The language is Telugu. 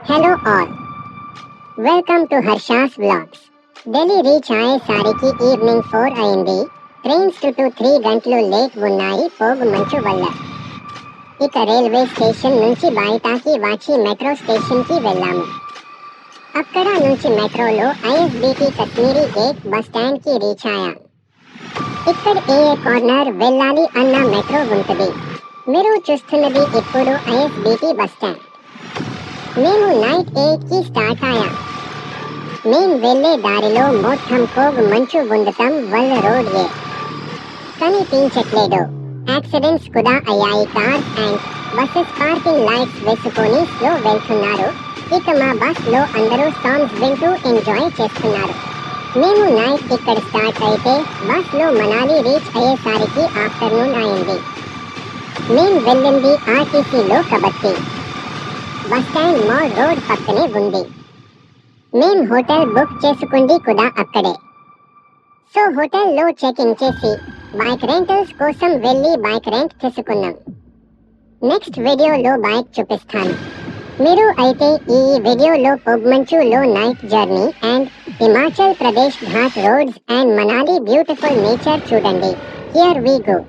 Hello all, welcome to Harsha's vlogs. Delhi reach అయ్యేసరికి ఈవినింగ్ 4 అయింది. ట్రైన్స్ 2 to 3 గంటలు లేట్ ఉన్నాయి పొగ మంచు వల్ల. ఇక రైల్వే స్టేషన్ నుంచి బయటకి వచ్చి మెట్రో స్టేషన్కి వెళ్ళాము. అక్కడ నుంచి మెట్రోలో ఐఎస్బిటి కశ్మీరీ గేట్ బస్ స్టాండ్కి రీచ్ అయ్యాం. ఇక్కడ ఏ కార్నర్ వెళ్ళాలి అన్న మెట్రో ఉంటుంది. మీరు చూస్తున్నది ఇప్పుడు ఐఎస్బిటి బస్ స్టాండ్. మేము నైట్ 8కి స్టార్ట్ అయ్యాం. మేము వెళ్ళే దారిలో మొత్తం పొగ మంచు ఉండటం వల్ల రోడ్ కనిపించట్లేదు. యాక్సిడెంట్స్ కూడా అయ్యాయి. Cars and buses parking lights వేసుకొని స్లో వెళ్తున్నారు. ఇక మా బస్ లో అందరూ సాంగ్స్ వింటూ ఎంజాయ్ చేస్తున్నారు. మేము నైట్ ఇక్కడ స్టార్ట్ అయితే బస్ లో మనాలి రీచ్ అయ్యేసరికి ఆఫ్టర్నూన్ అయింది. మేము వెళ్ళింది ఆర్టీసీలో కాబట్టి బస్ స్టాండ్ మాల్ రోడ్ పక్కనే ఉంది. మేం హోటల్ బుక్ చేసుకుంది కూడా అక్కడే. సో హోటల్లో చెకింగ్ చేసి బైక్ రెంటల్స్ కోసం వెళ్ళి బైక్ రెంట్ తీసుకున్నాం. నెక్స్ట్ వీడియోలో బైక్ చూపిస్తాను. మీరు అయితే ఈ వీడియోలో పొగమంచులో night journey and Himachal Pradesh ghat roads and Manali beautiful nature చూడండి. Here we go.